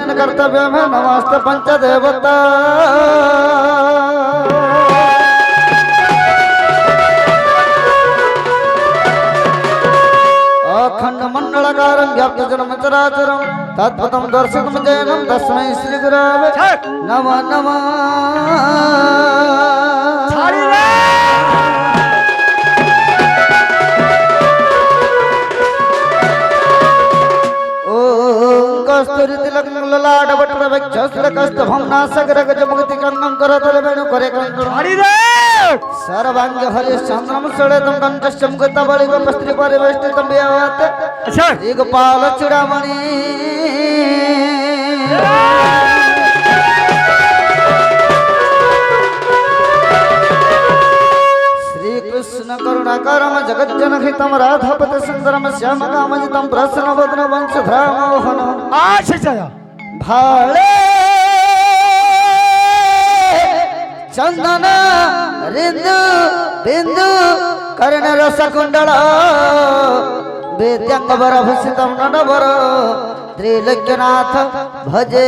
दिन कर्तव्य में नमस्ते पंचदेवता अखंड मंडलकारं व्याप्य जन्म चराचरं तत्पदं दर्शनं जैनं तस्मै श्री गुरवे नमः नमः कस्तूरी तिलक ललाट बटर वक्षस्त्र कस्तभं नासगर गज मुक्ति कंगं करतल वेणु करे कंकण हरि देव सर्वांग हरिश्चंद्रम सळेतं कंठश्च मुक्तबळि गोपस्त्री परिवेष्टितं व्यावत अच्छा दिगपाल चूड़ामणि कृष्ण करुणाकरम जगज्जनहितं राधापति सुंदरम श्याम कामजितं प्रसन्न वदन वंशधरा मोहन आशिषय भाले चंदन रिंदु बिंदु कर्ण रस कुंडल वेद्यंगवर भूषितं नटवर त्रिलोक्यनाथ भजे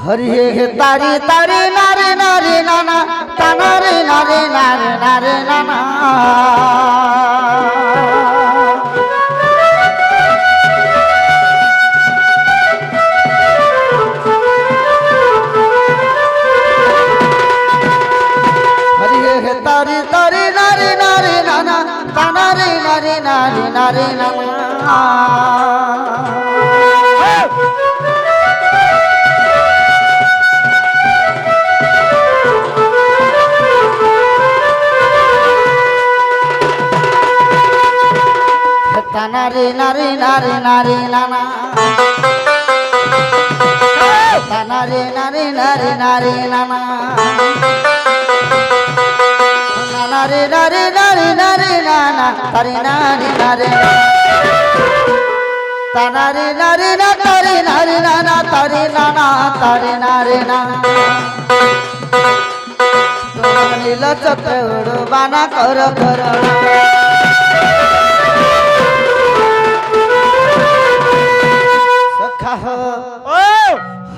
हरि हे तारी तारी नारे नारे नाना तानारे नारे नारे नारे नाना हरि हे तारी तारी नारे नारे नाना तानारे नारे नारे नारे नाना नारे नारे नारे नारे नाना नारे नारे नारे नारे नाना नारे नारे नारे नारे नाना तारे नारे नारे तारे नारे ना तारे नारे नाना तारे नाना तारे नारे नाना नील चक्र बाना कर कर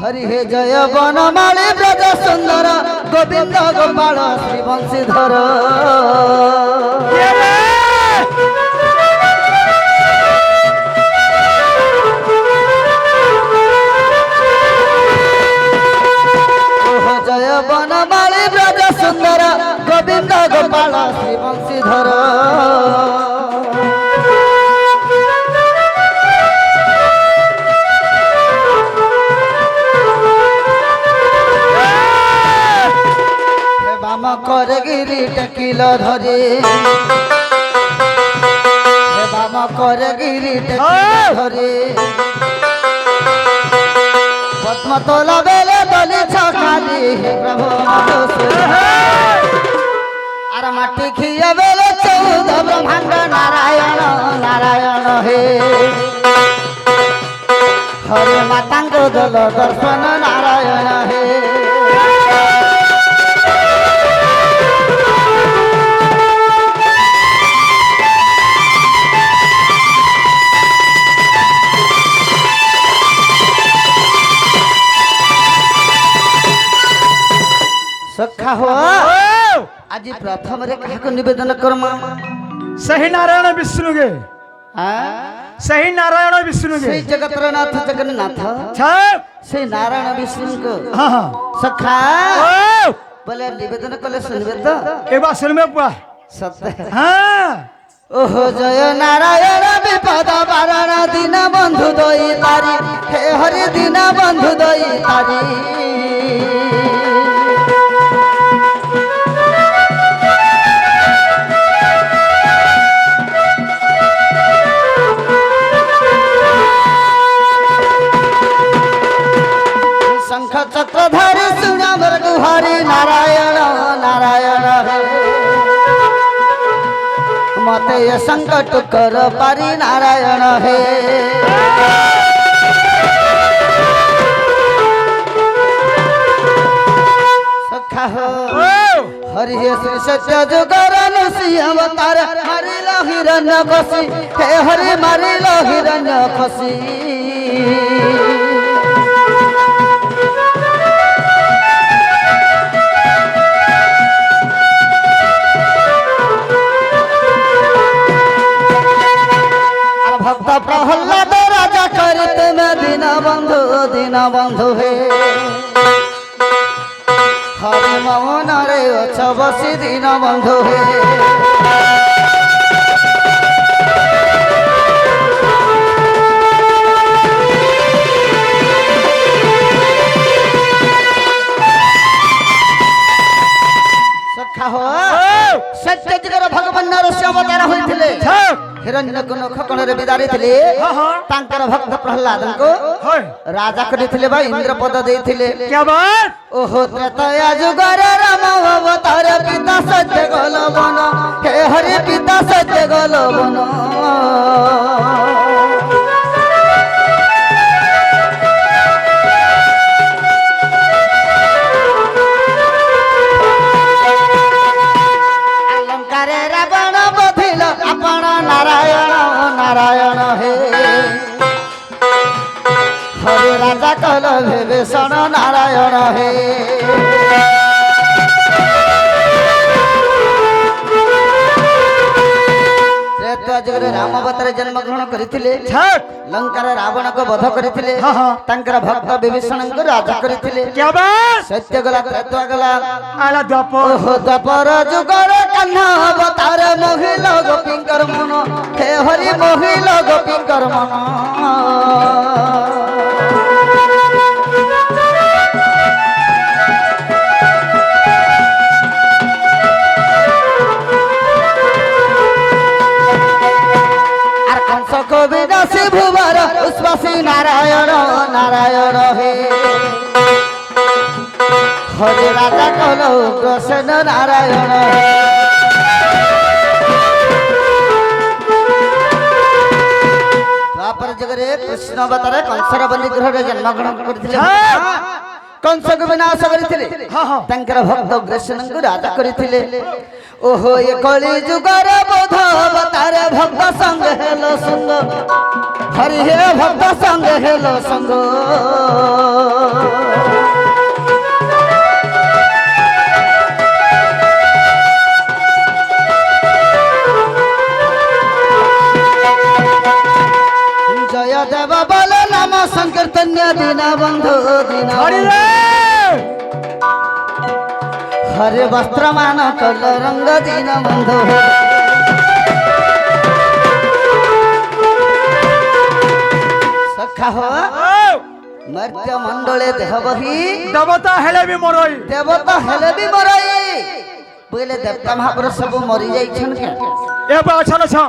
हरि हे जय बनमाली ब्रज सुंदर गोविंद गोपाल श्री बंशीधर जय बनमाली ब्रज सुंदर गोविंद गोपाल श्री बंशीधर कर गिरी टकिल धरे बाम कर गिरी टकिल धरे पद्म तोला बेले बलि छकाली हे प्रभु आर माटी खिया बेले 14 ब्रह्मांड नारायण नारायण हे हरे मातांग दल दर्शन नारायण हे सखा हो आज प्रथम रे काको निवेदन करमा सही नारायण विष्णु के सही नारायण विष्णु के सही जगतर नाथ जगन्नाथ सही नारायण विष्णु को हां सखा बोले निवेदन कले सुनबे तो एक बार सुनबे पुआ सत्य हां ओहो जय नारायण विपद बारण दिन बंधु दोई तारी हे हरि दिन बंधु दोई तारी शंख चक्रधारी सुना गुहारी नारायण नारायण हे मते ये संकट कर पारी नारायण हे सखा हो हरि हे श्री सत्य जुगर नृसिंह अवतार मारिल हिरण्य कसी हे हरि मारिल हिरण्य कसी भक्त प्रहलाद राजा करित में दीन बंधु हे हरि मौन रे अछ बसी दीन बंधु हे सखा हो सत्य जुगर भगवान नरसिंह अवतार होइथिले हिरण्य खकण रे विदारी थिले तांकर भक्त प्रहलाद को राजा करिथिले बा इंद्र पद देथिले क्या बात ओहो त्रैतया जुगर राम अवतार पिता सत्य गल बन हे हरि पिता सत्य गल बन नारायण हे हरे राजा कल विभीषण नारायण हे राम अवतार जन्म ग्रहण करथिले लंकार रावण को वध करथिले तांकर भक्त विभीषण को राजा करथिले क्या बात सत्य गला त्रेता गला आला द्वापर ओहो द्वापर जुगर कन्हा अवतार मोहिल गोपींकर मन हे हरि मोहिल गोपींकर मन विनाशी भुवर उस्वासी नारायण नारायण हे हरे राजा कहलो कृष्ण नारायण द्वापर जगरे कृष्ण अवतार कंसर बलि ग्रह रे जन्म ग्रहण करथिले कंस को विनाश करथिले तांकर भक्त कृष्ण को राजा करथिले ओहो ये कली जुगर बोध अवतार भक्त संग हेलो संग हरि हे भक्त संग हेलो संग जय देव बल नाम संकीर्तन्य दीना बंधु दीना हरे वस्त्र मान कल रंग दीन बंधु सखा हो मर्त्य मंडले देह बही देवता हेले भी मरई बोले देवता महापुरुष सब मरी जाइछन के ए बाछन छ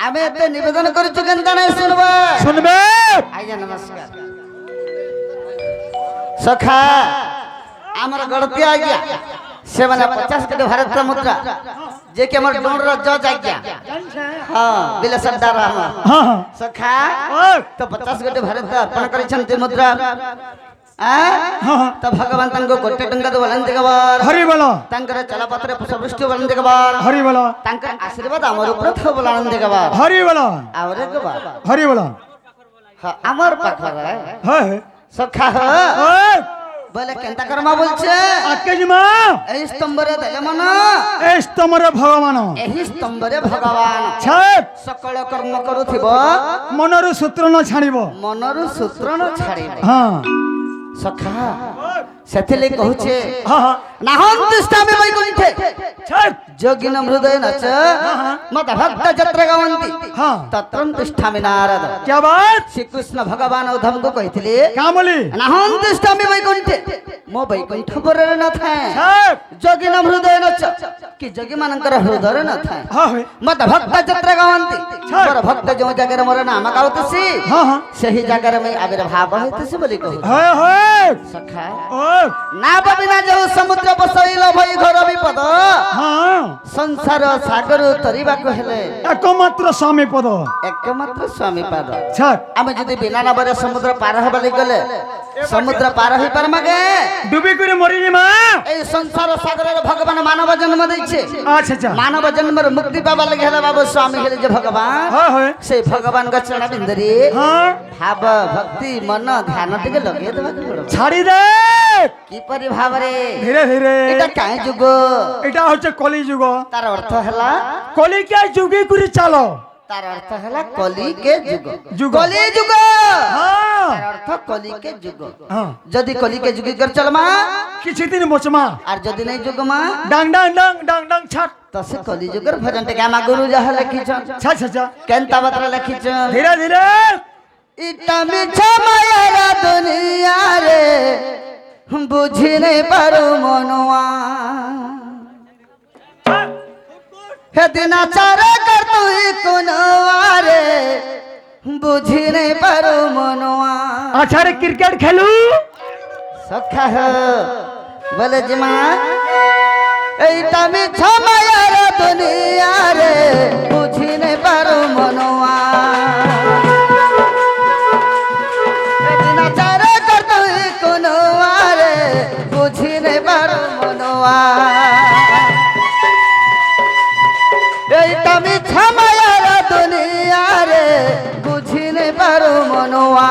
आमे एते निवेदन करछु केनता नै सुनबे आज्ञा नमस्कार सखा हमर गणती आज्ञा से माने 50 कोटी भारत मुद्रा जे के हमर डोर र जज आज्ञा हां बिले सरदार हमर हां सखा तो 50 कोटी भारत अर्पण करिछन ते मुद्रा तो भगवान तंको कोटे टंका दो बलन देगबार हरि बोलो तंकर चलपत्र पुष्पवृष्टि बलन देगबार हरि बोलो तंकर आशीर्वाद हमर ऊपर थ बलन देगबार हरि बोलो आवरे गबार हरि बोलो हां हमर पाखर है सखा बोले केनता कर्मा बोलछे आकेजिमा एही स्तंभरे देले मन ए स्तंभरे भगवान एही स्तंभरे भगवान छत सकल कर्म करूथिबो मनरु सूत्र न छाड़िबो मनरु सूत्र न छाड़िबो हां सखा सेथिले कहूचे हां नाहं तिष्ठामि वैकुंठे छत जोगिन हृदय नच मत भक्त जत्र गवंती हां तत्रं तिष्ठामि नारद क्या बात श्री कृष्ण भगवान उद्धव को कहिथिले का बोली नाहं तिष्ठामि वैकुंठे मो वैकुंठ परे न थाए छत जोगिन हृदय नच कि जोगी मानकर हृदय न थाए हां मत भक्त जत्र गवंती मोर भक्त जो जगह मोर नाम गाउतसी हां हां सही जगह में आविर्भाव होइतसी बोली कहू है सखा ओ नाव बिना जो समुद्र बसैल भई घर विपद हां संसार सागर तरिबाको हेले एकमात्र स्वामी पद एकमात्र स्वामी पाद छत आमे जदि बिना नावरे समुद्र पार हबा गले समुद्र पार होई परमागे डुबी করে মরি নি মা এই সংসার সাগরের ভগবান মানব জন্ম দিয়েছে আচ্ছা আচ্ছা মানব জন্মের মুক্তি পাবা লাগে হেলা বাবু স্বামী হেলে যে ভগবান হয় হয় সেই ভগবান গ চরণ বিন্দরে হ্যাঁ ভাব ভক্তি মন ধ্যান টিকে লগে দেবা ছাড়ি দে কি পরি ভাবরে ধীরে ধীরে এটা কাই যুগ এটা হচ্ছে কলি যুগ তার অর্থ হেলা কলি কে যুগে করে চালো তার অর্থ হেলা কলি কে যুগ যুগ। কলি যুগ হ্যাঁ তার অর্থ কলি কে যুগ হ্যাঁ যদি কলি কে যুগ কর চল মা কিছুদিন মোচমা আর যদি নাই যুগ মা ডাং ডাং ডাং ডাং ডাং ছাট তো সে কলি যুগের ভজন কে আমা গুরু যাহা লিখিছন ছাট ছাট কেনতা বাতরা লিখিছন ধীরে ধীরে ইটা মিছা মায়ার দুনিয়া রে বুঝি নাই পারো মনোয়া হেদিনা চারে কর তুই কোনওয়ারে বুঝি নাই পারো মনোয়া আচ্ছা রে ক্রিকেট খেলু সখা হ বলে জমা এইটা মিছা মায়ার দুনিয়া রে বুঝি নাই পারো মনোয়া হেদিনা চারে কর তুই কোনওয়ারে বুঝি নাই পারো মনোয়া এইটা মিছা মায়ার দুনিয়া রে বুঝি নাই পারো মনোয়া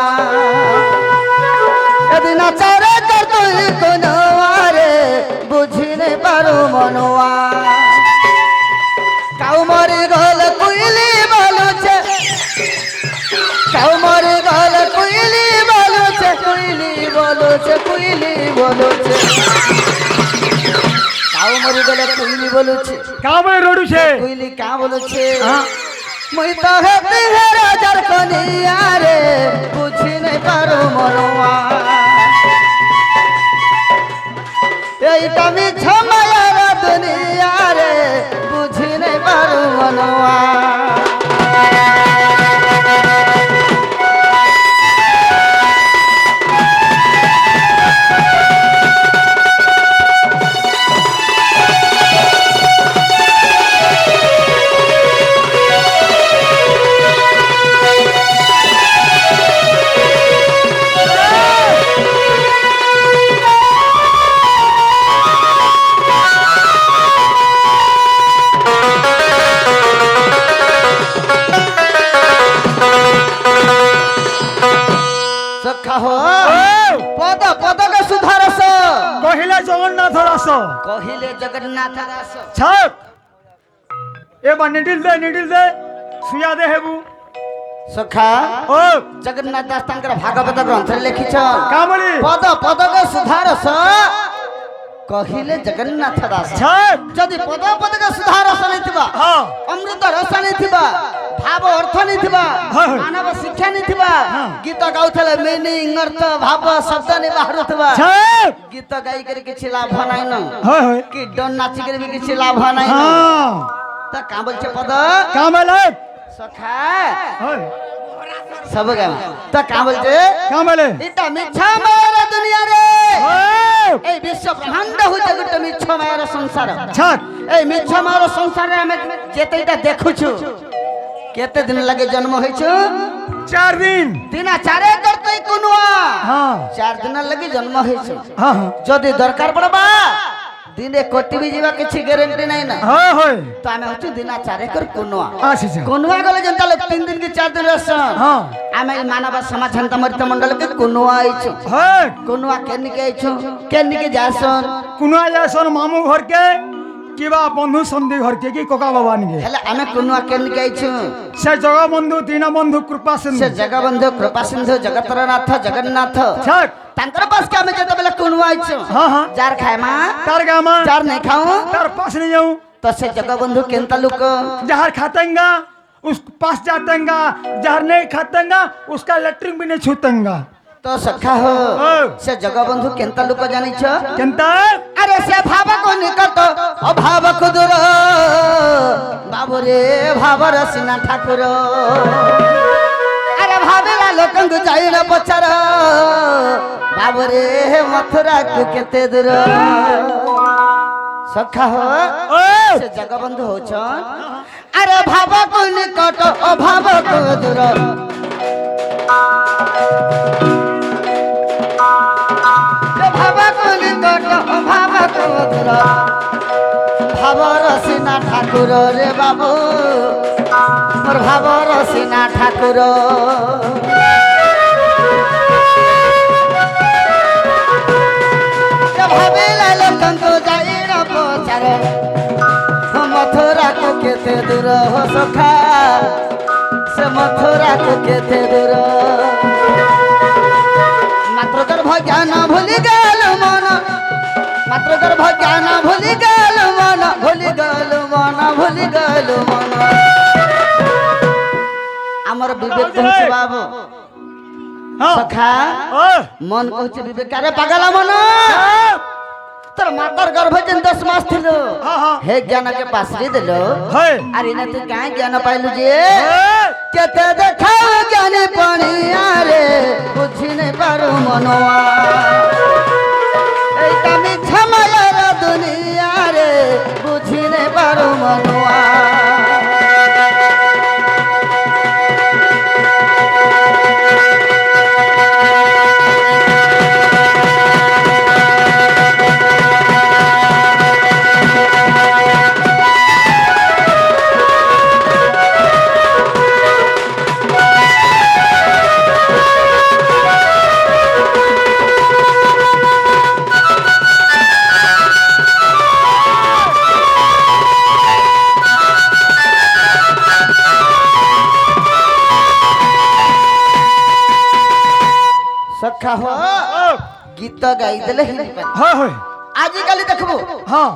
এদিন চারে কর তুই কোনওয়ারে বুঝি নাই পারো মনোয়া কাউ মরি গল কুইলি বলুছে কাউ মরি গল কুইলি বলুছে কুইলি বলুছে কুইলি বলুছে কাউ মরি গলে কুইলি বলুছে কামে রড়ুছে কুইলি কা বলুছে হ্যাঁ মুই তো হেতি হে রাজার কনিয়া রে বুঝি নাই পারো মনোয়া এইটা মিছা মায়ার দুনিয়া রে বুঝি নাই পারো মনোয়া সখা হো পদ পদকে সুধারস কহিলে জগন্নাথ রাস কহিলে জগন্নাথ দাস ছাট এবার নিডিল দে সুয়া দে হেবু সখা ও জগন্নাথ দাস তাঙ্কর ভাগবত গ্রন্থরে লিখিছ কামলি পদ পদকে সুধারস কহিলে জগন্নাথ দাস ছাট যদি পদ পদকে সুধারস নেইতিবা হ্যাঁ অমৃত রস নেইতিবা ভাব অর্ଥ নেইতিবা হ্যাঁ, হ্যাঁ। মানব শিକ୍ଷା নেইতিবা হ্যাঁ। গীତ গাଉଥିଲେ মিনিং অর্ଥ ভাব শব্দ নেই বাହାରୁଥିବା ছাট গীত গাই করে কিছু লাভ নাই ন হয় হয় কি ডন নাচি করে ବି କିଛି লাভ নাই ন হ্যাঁ তা কা বলছে পদ কামলে সখা হয় সব গাম তা কা বলছে কামলে এটা মিছা মায়ার দুনিয়া রে হয় এই বিশ্ব ব্রহ্মাণ্ড হইতে গোটে মিছা মায়ার সংসার ছাট এই মিছা মায়ার সংসারে আমি যেতেইটা দেখুছু কেতে দিন লাগে জন্ম হইছু 4 দিন দিনা চারে করতেই কোনুয়া হ্যাঁ 4 দিন লাগি জন্ম হইছু হ্যাঁ হ্যাঁ যদি দরকার পড়বা দিনে কোটি বি যাবা কিছু গ্যারান্টি নাই না হয় হয় তো আমি হচ্ছে দিনা চারে কর কোনুয়া আচ্ছা আচ্ছা কোনুয়া গলে যেটা লোক 3 দিন কি 4 দিন রসন হ্যাঁ আমি মানব সমাজ শান্ত মরিত মন্ডল কে কোনুয়া আইছু হয় কোনুয়া কেনিকে আইছু কেনিকে যাসন কুনা যাসন মামু ঘরকে কিবা বন্ধু সন্ধি ঘরকে কি কোকা বাবা নিকে হেলে আমি কোনুয়া কেনিকে আইছু সে জগবন্ধু দীনবন্ধু কৃপা সে সিন্ধু জগবন্ধু কৃপা সিন্ধু জগতর নাথ জগন্নাথ ছাট তাঙ্কর পাস কে আমি যেতবেলে কোনুয়া আইছু হ্যাঁ হ্যাঁ যার খায় মা তার গামা যার নাই খাও তার পাশ नहीं जाऊं তো সে জগবন্ধু কেনতা লোক जहर खातेंगा उस पास जातेंगा जहर नहीं खातेंगा उसका लेटरिन भी नहीं छूतेंगा তো সখা হো ও। সে জগবন্ধু কেনতা লোক জানিছ केंता আরে সে ভাব কো নিকট অভাব কুদুর বাবু রে ভাবর সিনা ঠাকুর আরে ভাবিলা লোকঙ্কু যাই না পচার বাবু রে মথুরা কু কেতে দূর সখা হো ओ সে জগবন্ধু হচ্ছন আরে ভাব কো নিকট অভাব কুদুর মধুর ভাবর সিনা ঠাকুর রে বাবু মোর ভাবর সিনা ঠাকুর ভাবিলা লোকଙ୍କୁ যাই ন ପଚାର ମଥୁରାକୁ କେତେ ଦୂର ହୋ ସଖା ସେ ମଥୁରାକୁ କେତେ ଦୂର ମାତ୍ର ଗର୍ଭ ଜ୍ଞାନ ଭୁଲି ଗେଲ ମନ ମାତ୍ର ଗର୍ଭ ଜ୍ଞାନ ଭୁଲି ଗେଲ ମନ ଭୁଲି ଗେଲ ମନ ଭୁଲି ଗେଲ ମନ ଆମର ବିବେକ କହୁଛି ବାବୁ हाँ ସଖା ओए मन कହୁଛି ବିବେକ ଆରେ ପାଗଲା ମନ তোর মাতার গর্ভ যেন 10 মাস ছিল हाँ हाँ হে জ্ঞানকে পাশরি দিল है আর এনা তুই কাই জ্ঞান পাইলু যে কেতে দেখাও জ্ঞানী পানিয়া রে বুঝি নাই পারু মনোয়া এই কামি ঝামায়ার দুনিয়া রে বুঝি নাই পারু মনোয়া সখা হো গীত গাইদেলে হিলি পারি है है আজিকালি দেখবো हाँ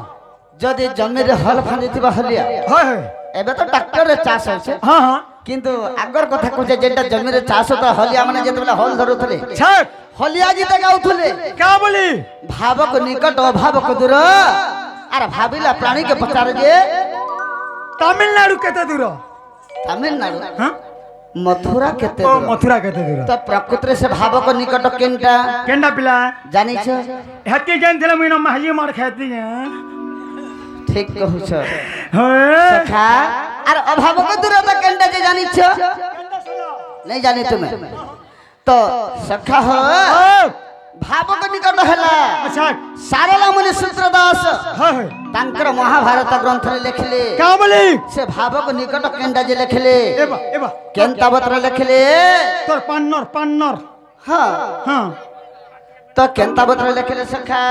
যদি জমিরে হল ফাঁদিথিবা হলিয়া है है এবে তো ট্রাক্টরে চাষ হচ্ছে हाँ हाँ কিন্তু আগর কথা কହୁছে যেটা জমিরে চাষ হতো হলিয়া মানে যেতবেলে হল ধরুଥିଲେ छठ হলিয়া গীত গাউଥିଲେ क्या बोली ভাবক নিকট অভাবক দূর আর ভাবিলা প্রাণীকে পচারে যে तमिलनाडु केते दूर তামিলনাড়ু हाँ মথুরা কেতে ओ দূর मथुरा केते दूर তো প্রকৃতিরে সে ভাবক নিকট কেনটা केंडा पिला জানিছ हत्ती जान थला मुइना माही मार खाती है ঠিক কহুছ है সখা আর অভাবক দূরতা কেনটা যে জানিছ नहीं জানি তুমি তো সখা হ ভাবক নিকট হেলা अच्छा সারলা মুনি সূত্র দাস है है তাঙ্কর মহাভারত গ্রন্থরে লেখিলে क्या बोली সে ভাবক নিকট কেনটা যে লেখিলে एबा एबा কেনতাবতর লেখিলে तोर पान्नर হ্যাঁ हाँ তো কেনতাবতর লেখিলে সখা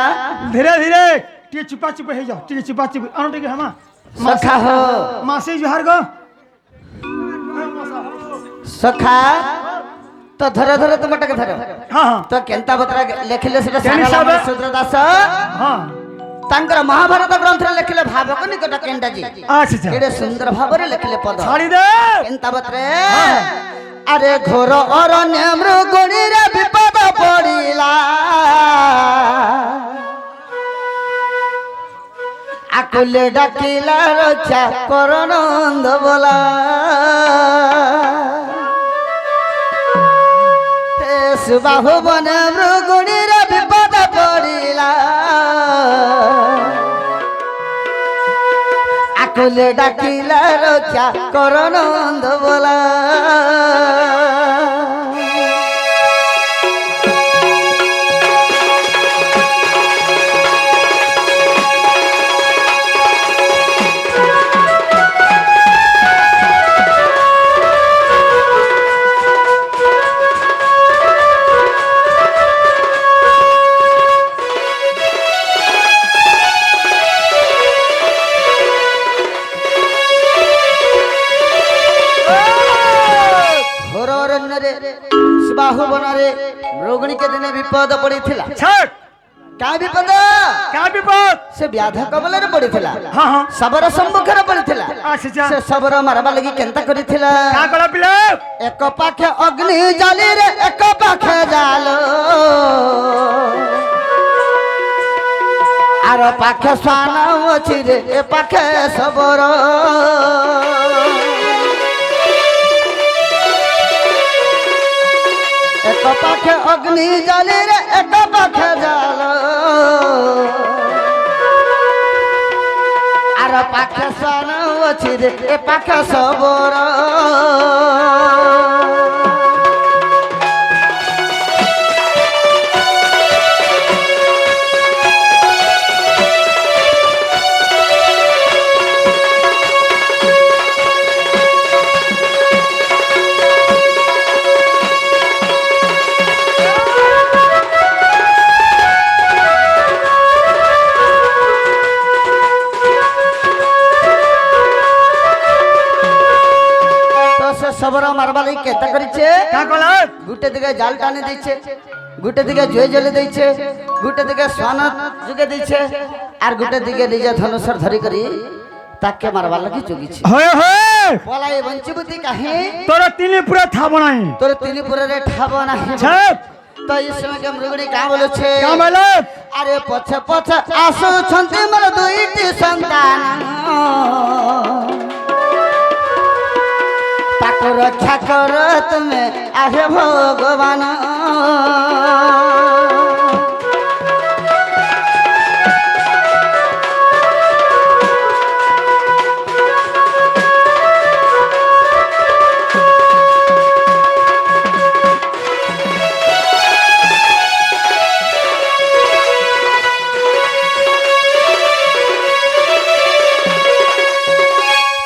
धीरे धीरे टी चुपा चुप हे जाओ टी चुपा चुप आनो टी हमा सखा हो मासी जोहार गो সখা তো ধরে ধরে তোমাটাকে ধরো हाँ हाँ তো কেনতাবতর লেখিলে সেটা কেনি সারলা সাবে? মুনি সূত্র দাস हाँ ତାଙ୍କର ମହାଭାରତ ଗ୍ରନ୍ଥରେ ଲେଖିଲେ ଭାବକ ନିକଟ କେଣ୍ଡାଜି अच्छा କେଡ଼େ ସୁନ୍ଦର ଭାବରେ ଲେଖିଲେ ପଦ छाड़ी दे କେନ୍ତାବତରେ ଆରେ ଘୋର ଅରଣ୍ୟ ମୃଗୁଣୀରେ ବିପଦ ପଡ଼ିଲା ଆକୁଲେ ଡାକିଲା ରକ୍ଷା କର ନନ୍ଦ ବୋଲା ହେ ସୁବାହୁ ବନ ମୃଗୁଣୀରେ ବିପଦ ପଡ଼ିଲା আকুলে ডাকিলা রক্ষা কর নন্দ বলা ঘোর অরণ্যরে সুবাহু বନରେ মৃগণীকে দিনে বিপদ পড়িଥିଲା छठ কা বিপদ क्या विपद সে ব্যাধ কবলরে পড়িଥିଲା हाँ हाँ শবর সম্মুখରେ পড়িଥିଲା अच्छा সে শবর মারবা লাগি কেনতা করিଥିଲା क्या कला पिला এক পাখে অগ্নি জালিরে এক পাখে জাল আর পাখে শ্বান অছি রে এ পাখে শবর এক পাখে অগ্নি জালিরে এক পাখে জাল আর পাখে শ্বান অছি রে এ পাখে শবর সবর মারবালি কেতা করেছে क्या कला গুটে দিকে জাল টানে দিচ্ছে গুটে দিকে জয় জ্বলে দিচ্ছে গুটে দিকে সোনা যুগে দিচ্ছে আর গুটে দিকে নিজে ধনুষর ধরি করি তাকে মারবার লাগি জগিছে होए होए পলাই বঞ্চিবতী কাহে तोरा तीनी पूरा था बनाई তোর তিনিপুরে ঠাব নাহি छप তো এই সময় মৃগণী কা বলেছে क्या बोलो আরে পছে পছে আসুছন্তি মোর দুইটি সন্তান তাকে রক্ষা কর তুমি আহে ভগবান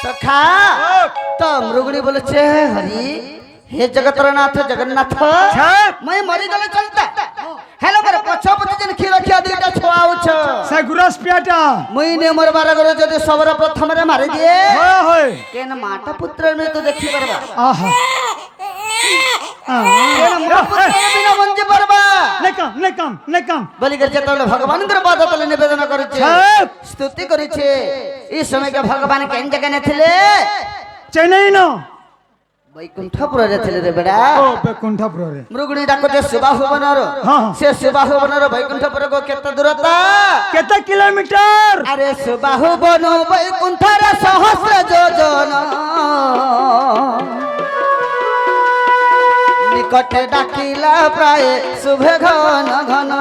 সখা তো মৃগণী বলেছে হরি হে জগতর নাথ জগন্নাথ छप মই মরি গলে চলতা হেলো মোর পছ পছ যেন ক্ষীর খিয়া দুইটা ছোয়াউছ से गुरस पियाटा মুই নে মোর বারগরে যদি সবর প্রথমরে মারি দিয়ে होए होए কেন মাটা পুত্র মে তো দেখি পারবা आहा কেন মা পুত্র বিনা বঞ্জি পারবা नहीं काम বলি করছে তাহলে ভগবানଙ୍କର পাদ তলে নিবেদন করেছে छप স্তুতি করেছে এই সময়কে ভগবান কেন জায়গায় ଥିଲେ चेन्नई न বৈকুণ্ঠপুরে ଥିଲେ রে বেড়া ओ बैकुंठपुर रे মৃগণী ডাকছে সুবাহু বনর हाँ সে সুবাহু বনর বৈকুণ্ঠপুর গো কেতে দূরতা कितना किलोमीटर আরে সুবাহু বন বৈকুণ্ঠর সহস্র যোজন নিকটে ডাকিলা প্রায় শুভে ঘন ঘন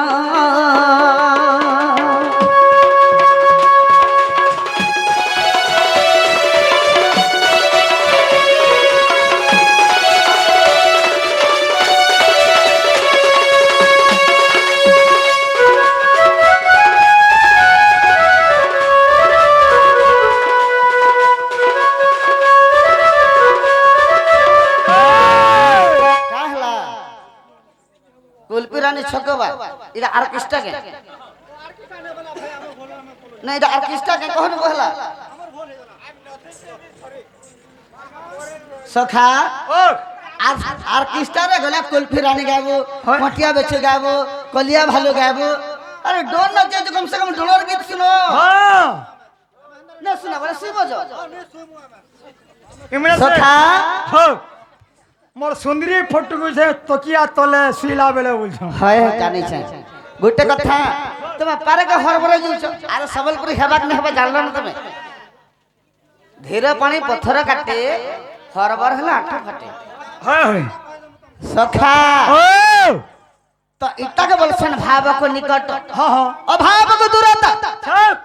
কাহলা কুলপিরানি ছকবা এটা অর্কেস্ট্রা কে না এটা অর্কেস্ট্রা কে কোন বহলা সখা ओ আর অর্কেস্ট্রা রে গলা কুলপিরানি গাবো পটিয়া বেচে গাবো কলিয়া ভালো গাবো আরে ডোর না যে কম সে কম ডোর গীত শুনো हाँ না শুনা বলে সি বজো इमरा से সখা हो मोर सुंदरी फोटो को से तकिया तले सुइला बेले बोल छ হয় জানি চাই গোটে কথা তুমি পারে কে হরবরে যাউছ আরে সবলপুরি হেবাক না হেবা জানল না তুমি ধীর পানি পথর কাটে হরবর হলা আঠ ফাটে होए होए সখা ओ তো ইটাকে বলছেন ভাবক নিকট हाँ हाँ অভাবক দূরতা छप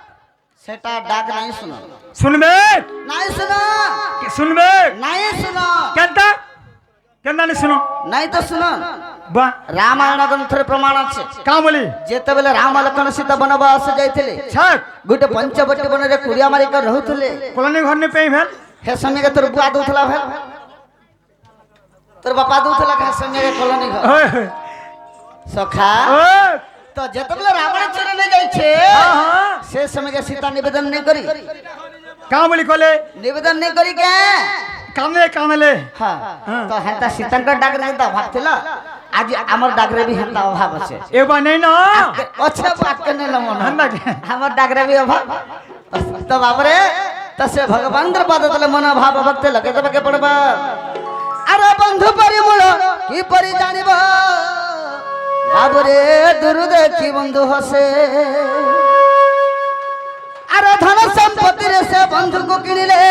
সেটা ডাক নাই শুনো सुनबे নাই শুনো सुनबे নাই শুনো केंता केंता नहीं सुनो নাই তো শুনো बा রামায়ণ গ্রন্থের প্রমাণ আছে का बोली যেତେବେଳେ রাম লক্ষণ সীতা বনবাস যাইଥିଲେ छप গোটে পঞ্চবটী বନରେ কুড়িয়া মারি করে রহুଥିଲେ कॉलोनी घर ने पे भेल হে সঙ্গে তোর বুয়া দউথলা ভেল তোর বাপা দউথলা হে সঙ্গে কলোনি ঘর होए होए সখা ओ তো যেতেবেলে রাবণ চরণে যাইছে हाँ हाँ সে সময় সীতা নিবেদন নেই করি का बोली कोले নিবেদন নেই করি কে कानले হ্যাঁ তো হেতা সীতাঙ্কর ডাকরে তো ভাবছিল আজ আমার ডাকরে বি হেতা অভাব আছে ए बा नहीं ना অছে বাক্য নেল মন हंदा के আমার ডাকরে বি অভাব তো বাবরে তো সে ভগবানর পাদ তলে মন ভাব ভক্তি লগে দেবে পড়বা আরে বন্ধু পরিমূল কি পরি জানিব বাবরে দূর দেখি বন্ধু হসে আরে ধন সম্পত্তি রে সে বন্ধুকে কিনিলে